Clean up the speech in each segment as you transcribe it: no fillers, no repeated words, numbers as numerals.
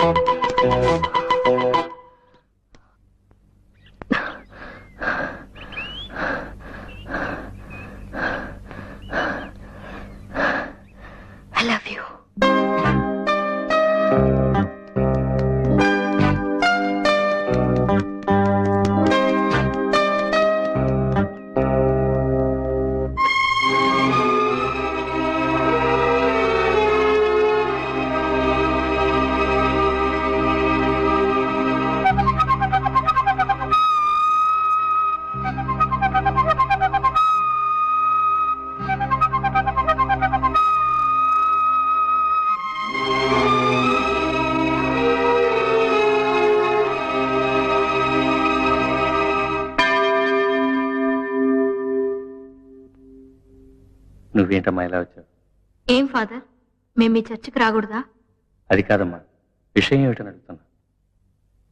I love you. నువ్వేంటమ్మా ఇలా వచ్చావు? ఏం ఫాదర్, మేము మీ చర్చికి రాకూడదా? అది కాదమ్మా, విషయం ఏమిటని అడుగుతున్నా.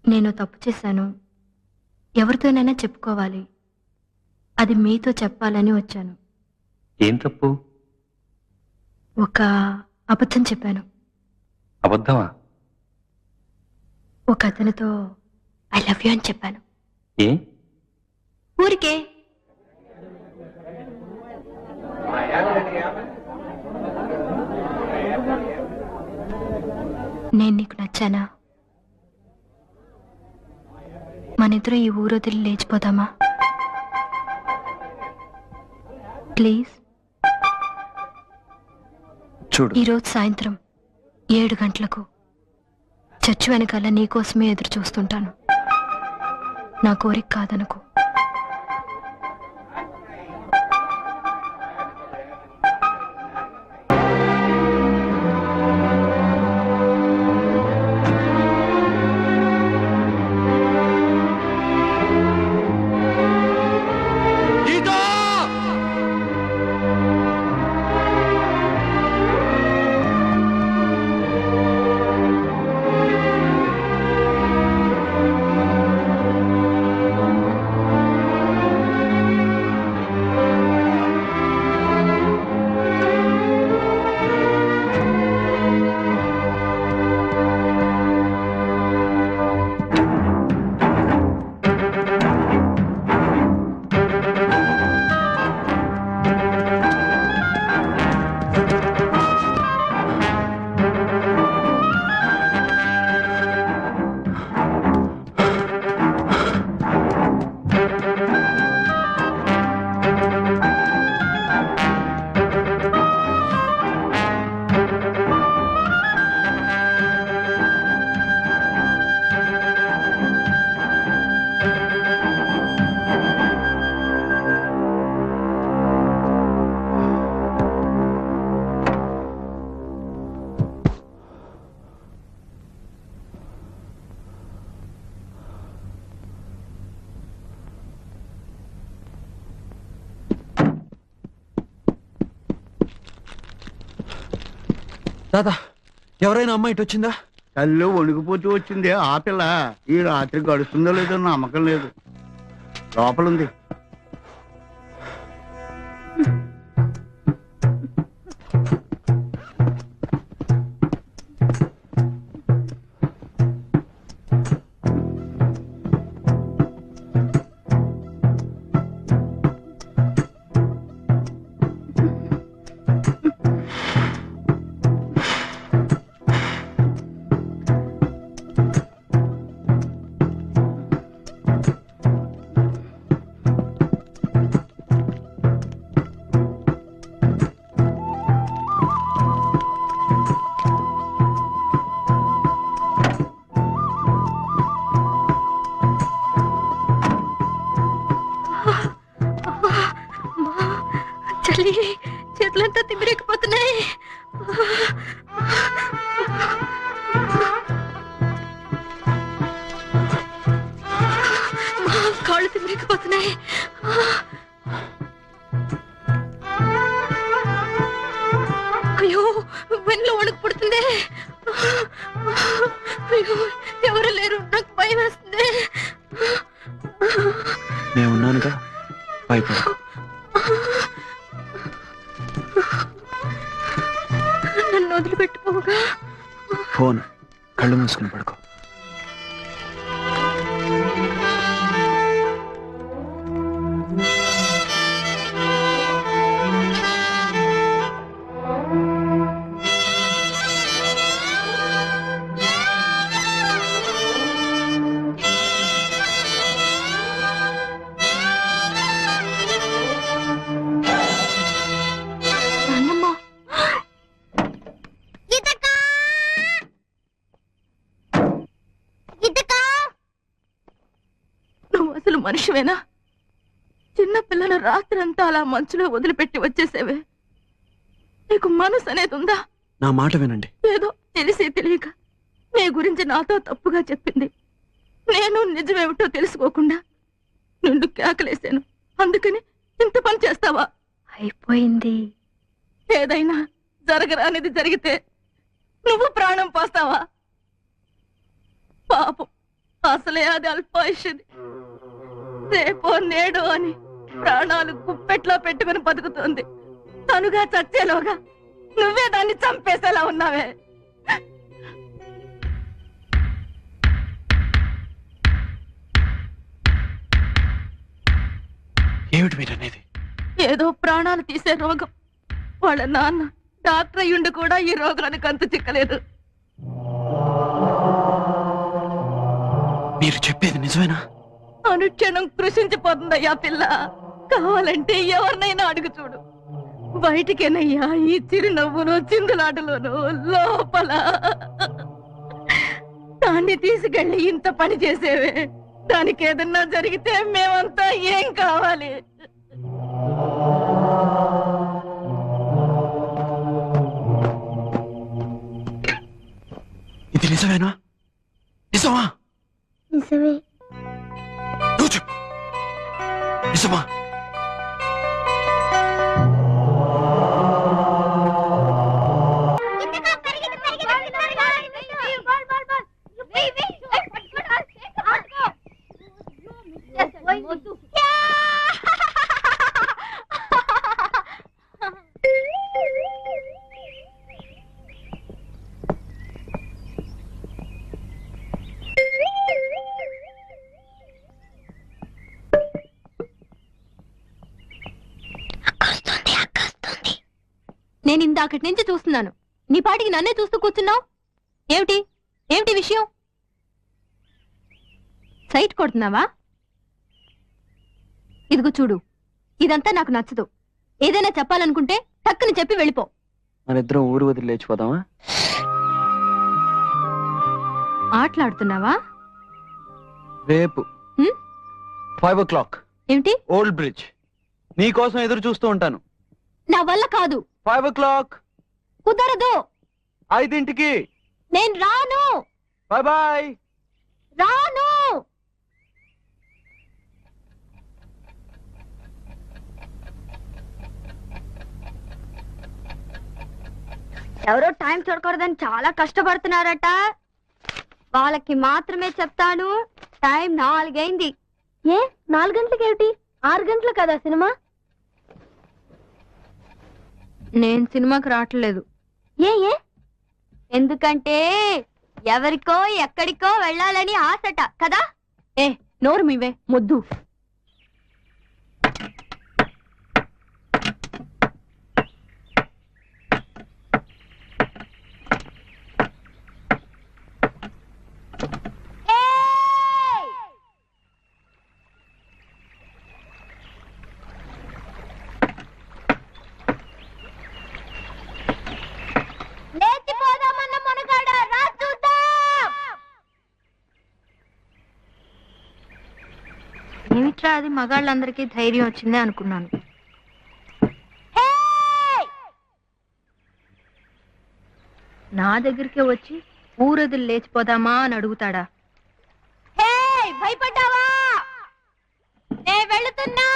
నేను తప్పు చేశాను, ఎవరితోనైనా చెప్పుకోవాలి, అది మీతో చెప్పాలని వచ్చాను. ఏం తప్పు? ఒక అబద్ధం చెప్పాను. అబద్ధమా? ఒక అతనితో ఐ లవ్ యూ అని చెప్పాను. ఏ? ఊరికే. నేను నీకు నచ్చానా? మనిద్దరం ఈ ఊరు వదిలి లేచిపోదామా? ప్లీజ్. చూడు, ఈరోజు సాయంత్రం 7 గంటలకు చర్చి వెనకాల నీకోసమే ఎదురు చూస్తుంటాను. నా కోరిక కాదనుకో. దాదా, ఎవరైనా అమ్మాయి ఇటు వచ్చిందా? కళ్ళు వణికిపోతూ వచ్చింది. ఆ పిల్ల ఈ రాత్రి గడుస్తుందో లేదో నమ్మకం లేదు. లోపలుంది. చేతులంతా తిమ్మిరెక్కిపోతున్నాయి. కాళ్ళు తిమ్మిరెక్కిపోతున్నాయి. అయ్యో, వెన్నులో వణుకు పుడుతుంది. అయ్యో, ఎవరు లేరు, నాకు భయం వేస్తుంది. నేనున్నానుగా, భయపడ. నన్ను వదిలిపెట్టుకోగా. ఫోన్ కళ్ళు మూసుకుని పడుకో. అసలు మనిషివేనా? చిన్న పిల్లల రాత్రంతా అలా మంచులో వదిలిపెట్టి వచ్చేసేవే. నీకు మనసు అనేది ఉందా? నా మాట వినండి. ఏదో తెలిసి తెలియక నీ గురించి నాతో తప్పుగా చెప్పింది. నేను నిజమేమిటో తెలుసుకోకుండా నిండు కేకలేసాను. అందుకని ఇంత పని చేస్తావా? అయిపోయింది. ఏదైనా జరగరానిది జరిగితే నువ్వు ప్రాణం పోస్తావా? పాపం, అసలే అది అల్పాయుష్ది. రేపో నేడో అని ప్రాణాలు గుప్పెట్లో పెట్టుకుని బతుకుతోంది. తనుగా చచ్చేలోగా నువ్వే దాన్ని చంపేసేలా ఉన్నావే. ఏమిటి మీరనేది? ఏదో ప్రాణాలు తీసే రోగం. వాళ్ళ నాన్న డాక్టర్ అయ్యుండి కూడా ఈ రోగానికి అంతు చిక్కలేదు. మీరు చెప్పేది నిజమేనా? అనుక్షణం కృషించిపోతుందయ్యా పిల్ల. కావాలంటే ఎవరినైనా అడుగు చూడు. బయటికేనయ్యా ఈ చిరునవ్వును చిందులాటలోను లోపల. దాన్ని తీసుకెళ్ళి ఇంత పని చేసేవే. దానికి ఏదన్నా జరిగితే మేమంతా ఏం కావాలి? ఇది నిజమేనా? నిజమా? నిజమే. నువ్వు చెప్పు, నిజమా? నేను ఇందాకటి నుంచి చూస్తున్నాను. నీ పాటికి నన్నే చూస్తూ కూర్చున్నావు. ఏమిటి ఏమిటి విషయం? సైట్ కొడుతున్నావా? ఇదిగో చూడు, ఇదంతా నాకు నచ్చదు. ఏదైనా చెప్పాలనుకుంటే టక్కుని చెప్పి వెళ్ళిపో. మనిద్దరం ఊరు వదిలి లేచిపోదామా? ఆటలాడుతున్నావా? రేపు 5 o'clock ఏమిటి? Old bridge. నీకోసం ఎదురు చూస్తూ ఉంటాను. నా వల్ల కాదు. 5 o'clock. కుదరదు. 5ంటికి. నేను రాను. Bye bye. రాను. ఎవరో టైం చూడకూడదని చాలా కష్టపడుతున్నారట. వాళ్ళకి మాత్రమే చెప్తాను. టైం 4 అయింది. ఏ 4 గంటలకి ఏమిటి? 6 గంటలు కదా సినిమా. నేను సినిమాకి రావట్లేదు. ఏ ఏ? ఎందుకంటే ఎవరికో ఎక్కడికో వెళ్ళాలని ఆశట కదా. ఏ నోరు మీవే మొద్దు. ఏమిట్రా అది మగాళ్ళందరికీ ధైర్యం వచ్చిందే అనుకున్నాను. నా దగ్గరికి వచ్చి ఊరొదిలి లేచిపోదామా అని అడుగుతాడా? భయపడ్డావా? నేను వెళుతున్నా.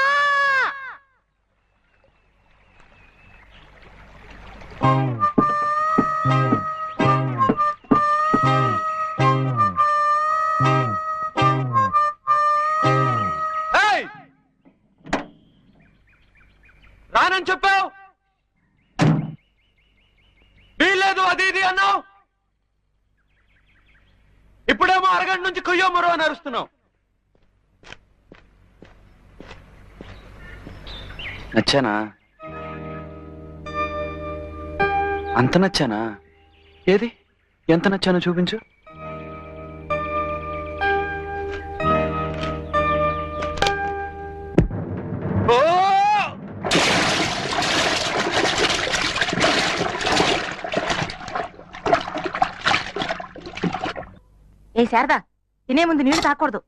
రానని చెప్పావు, వీల్లేదు అది ఇది అన్నావు. ఇందాక నుంచి కొయ్యో మరో అని అరుస్తున్నావు. నచ్చానా? అంత నచ్చానా? ఏది ఎంత నచ్చానో చూపించు. ఏ శారదా, తినే ముందు నీళ్లు తాకూడదు.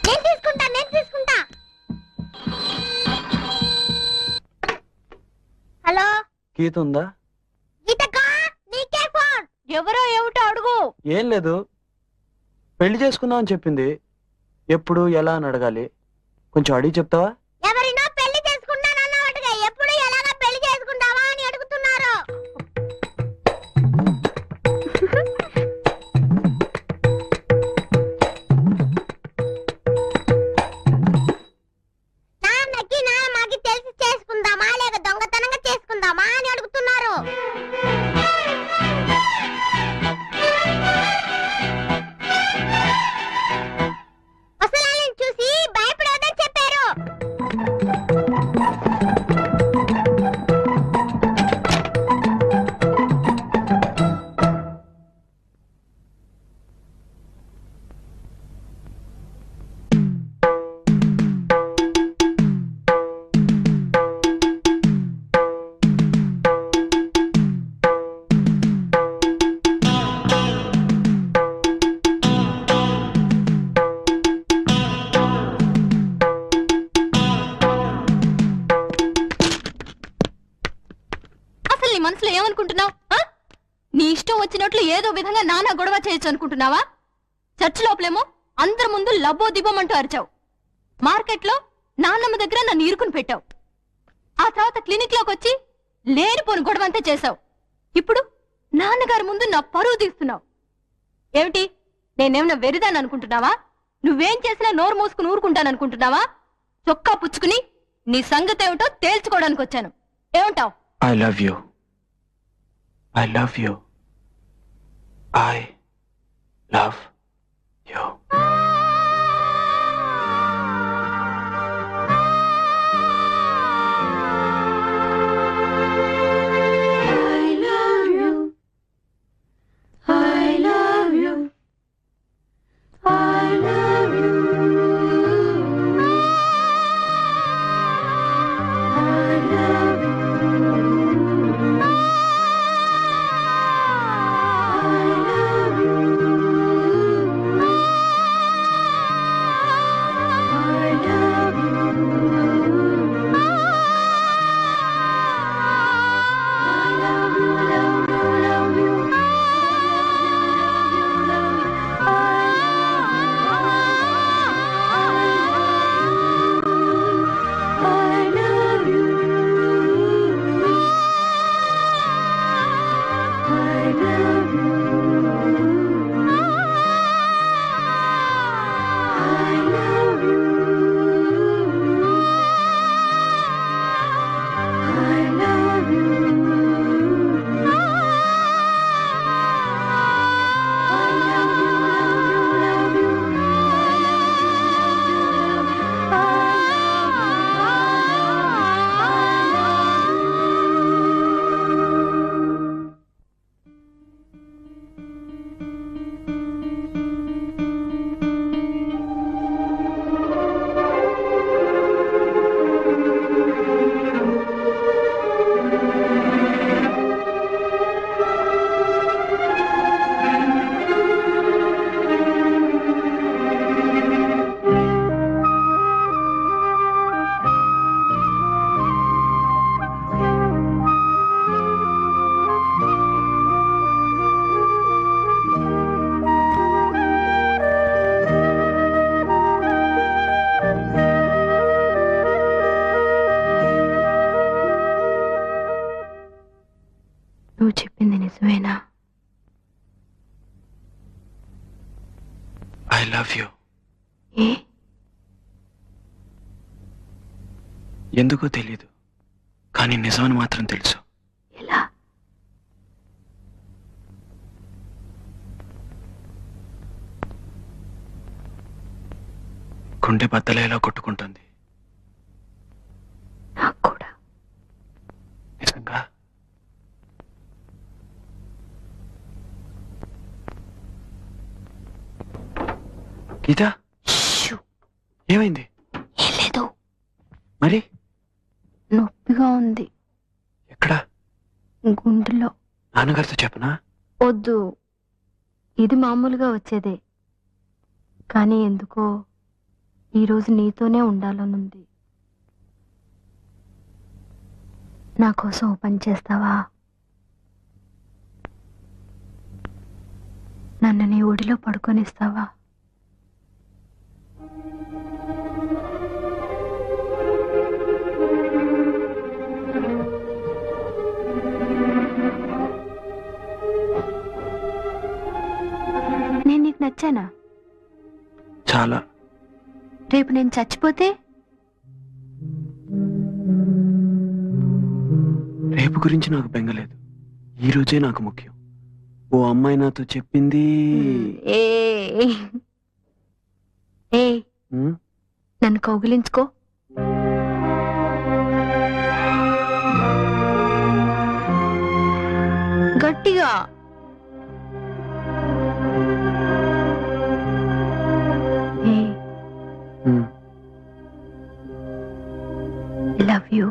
నేను తీసుకుంటా. హలో గీత ఉందా? గీతకా, నీకే ఫోన్. ఎవరో ఏమిటో అడుగు. ఏం లేదు, పెళ్లి చేసుకుందాం అని చెప్పింది. ఎప్పుడు ఎలా అని అడగాలి, కొంచెం అడిగి చెప్తావా? ఎవరినో పెళ్లి చేసుకుంటానన్నట్టుగా ఎప్పుడు ఎలాగా పెళ్లి చేసుకుంటావా అని అడుగుతున్నారు. నాన్నకి నాన్నకి తెలిసి చేసుకుందామా లేక దొంగతనంగా చేసుకుందామా అని అడుగుతున్నారు. అసలు చూసి భయపడవద్దని చెప్పారు. అసలు నీ మనసులో ఏమనుకుంటున్నావు? నీ ఇష్టం వచ్చినట్లు ఏదో విధంగా నానా గొడవ చేయొచ్చు అనుకుంటున్నావా? చర్చ్ లోపలేమో అందరి ముందు లబ్బో దిబ్బమంటూ అరిచావు. మార్కెట్లో నాన్నమ్మ దగ్గర నన్ను ఇరుకుని పెట్టావు. ఆ తర్వాత క్లినిక్ లోకి వచ్చి లేనిపోని గొడవ అంతా చేశావు. ఇప్పుడు నాన్నగారి ముందు నా పరువు తీస్తున్నావు. ఏమిటి, నేనేమన్నా వెరిదాన్ని అనుకుంటున్నావా? నువ్వేం చేసినా నోరు మూసుకుని ఊరుకుంటాననుకుంటున్నావా? చొక్కా పుచ్చుకుని నీ సంగతి ఏమిటో తేల్చుకోవడానికి వచ్చాను. ఏమంటావు? I love you. I love you. I love you. నువ్వు చెప్పింది నిజమేనా? I love you. ఏ? ఎందుకో తెలీదు, కానీ నిజమని మాత్రం తెలుసు. ఎలా? గుండె బద్దలేలా కొట్టుకుంటుంది. నాకు కూడా. నిజంగా గీత, ఏమైంది? ఏం లేదు, మరి నొప్పిగా ఉంది ఎక్కడ? గుండెలో. నాన్నగారితో చెప్పనా? వద్దు, ఇది మామూలుగా వచ్చేదే, కానీ ఎందుకో ఈరోజు నీతోనే ఉండాలనుంది. నా కోసం ఓ పని చేస్తావా? నన్ను నీ ఒడిలో పడుకొనిస్తావా? నేను నీకు నచ్చానా? చాలా. రేపు నేను చచ్చిపోతే? రేపు గురించి నాకు బెంగలేదు, ఈ రోజే నాకు ముఖ్యం. ఓ అమ్మాయి నాతో చెప్పింది. ఏ ఏ ఉమ్, నన్ను కౌగిలించుకో. గట్టిగా. ఏ ఉమ్. Love you.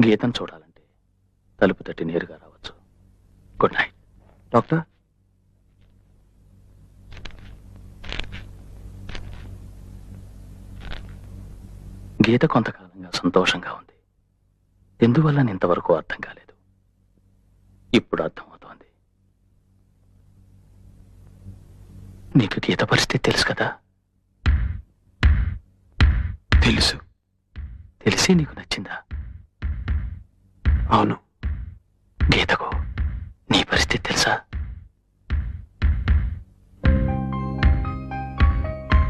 గీతను చూడాలంటే తలుపు తట్టి నేరుగా రావచ్చు. Good night. డాక్టర్, గీత కొంతకాలంగా సంతోషంగా ఉంది. ఎందువల్ల ఇంతవరకు అర్థం కాలేదు. ఇప్పుడు అర్థమవుతోంది. నీకు గీత పరిస్థితి తెలుసు కదా? తెలుసు. తెలిసి నీకు నచ్చిందా? అవును. గీతకు నీ పరిస్థితి తెలుసా?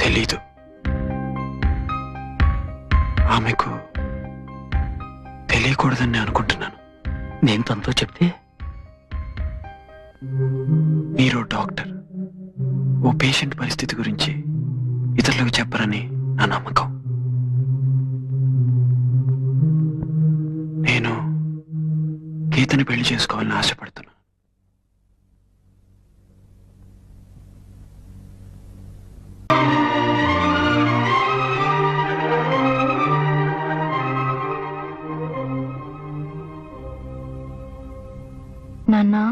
తెలీదు. ఆమెకు తెలియకూడదని నేను అనుకుంటున్నాను. నేను తనతో చెప్తే? మీరు డాక్టర్, ఓ పేషెంట్ పరిస్థితి గురించి ఇతరులకు చెప్పరని నా నమ్మకం. నేను గీతని పెళ్లి చేసుకోవాలని ఆశపడుతున్నా. నాన్నా,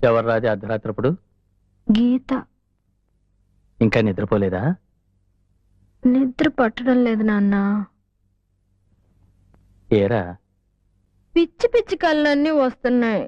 ఎవరు రాజా అర్ధరాత్రప్పుడు? గీత. ఇంకా నిద్రపోలేదా? నిద్ర పట్టడం లేదు నాన్న. ఏరా పిచ్చి పిచ్చి కళ్ళన్నీ వస్తున్నాయి.